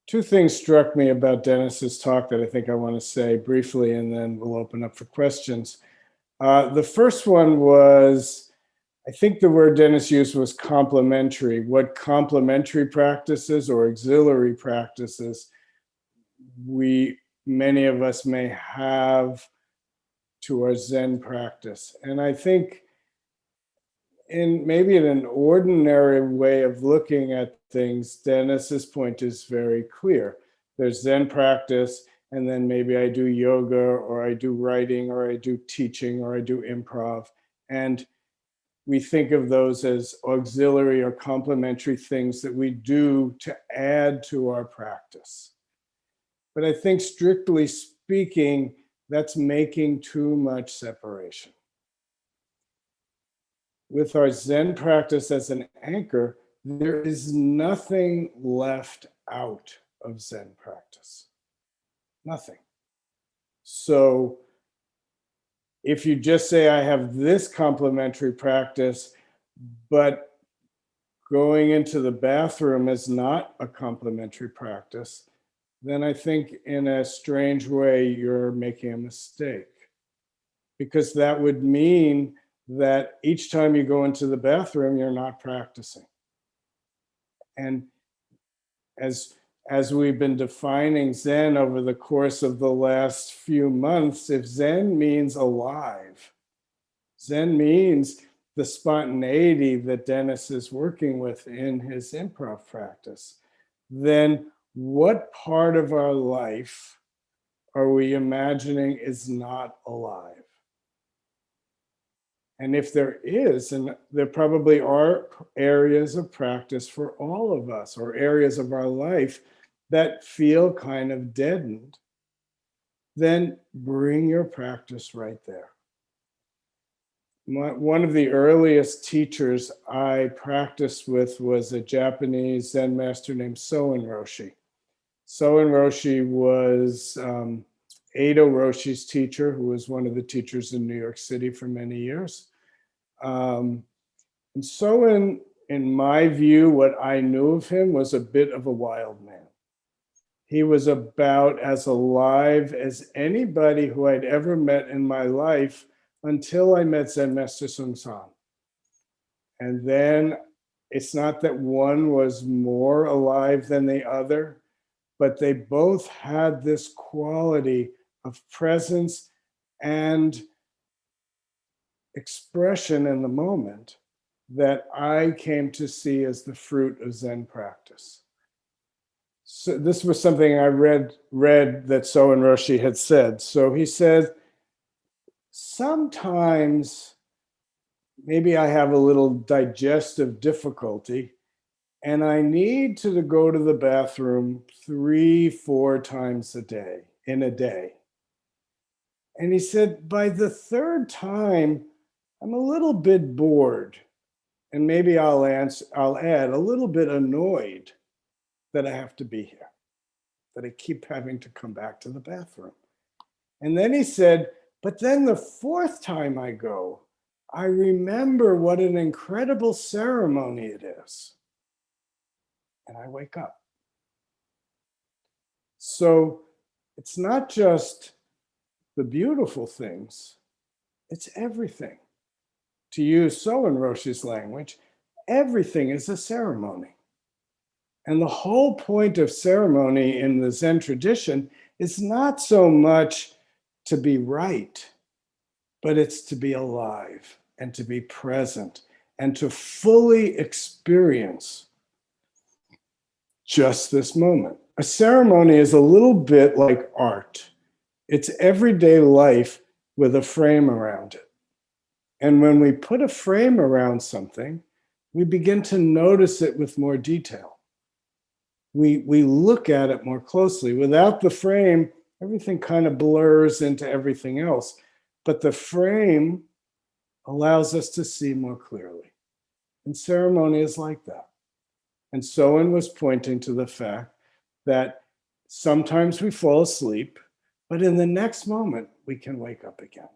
Two things struck me about Dennis's talk that I think I want to say briefly, and then we'll open up for questions. The first one was, I think the word Dennis used was complementary. What complementary practices or auxiliary practices many of us may have to our Zen practice. And I think maybe in an ordinary way of looking at things, Dennis's point is very clear. There's Zen practice, and then maybe I do yoga, or I do writing, or I do teaching, or I do improv. And we think of those as auxiliary or complementary things that we do to add to our practice. But I think strictly speaking, that's making too much separation. With our Zen practice as an anchor, there is nothing left out of Zen practice. Nothing. So if you just say, I have this complementary practice, but going into the bathroom is not a complementary practice, then I think in a strange way, you're making a mistake. Because that would mean that each time you go into the bathroom, you're not practicing. And as we've been defining Zen over the course of the last few months, if Zen means alive, Zen means the spontaneity that Dennis is working with in his improv practice, then what part of our life are we imagining is not alive? And if there is, and there probably are areas of practice for all of us, or areas of our life that feel kind of deadened, then bring your practice right there. One of the earliest teachers I practiced with was a Japanese Zen master named Soen Roshi. Soen Roshi was Edo Roshi's teacher, who was one of the teachers in New York City for many years. And Soen, in my view, what I knew of him was a bit of a wild man. He was about as alive as anybody who I'd ever met in my life until I met Zen Master Bon Soeng. And then it's not that one was more alive than the other, but they both had this quality of presence and expression in the moment that I came to see as the fruit of Zen practice. So this was something I read that Soen Roshi had said. So he said, sometimes maybe I have a little digestive difficulty and I need to go to the bathroom 3-4 times in a day. And he said, by the third time, I'm a little bit bored, and maybe I'll add a little bit annoyed that I have to be here, that I keep having to come back to the bathroom. And then he said, but then the fourth time I go, I remember what an incredible ceremony it is. And I wake up. So it's not just the beautiful things, it's everything. To use Soen Roshi's language, everything is a ceremony. And the whole point of ceremony in the Zen tradition is not so much to be right, but it's to be alive and to be present and to fully experience just this moment. A ceremony is a little bit like art. It's everyday life with a frame around it. And when we put a frame around something, we begin to notice it with more detail. We look at it more closely. Without the frame, everything kind of blurs into everything else. But the frame allows us to see more clearly. And ceremony is like that. And Soen was pointing to the fact that sometimes we fall asleep, but in the next moment, we can wake up again.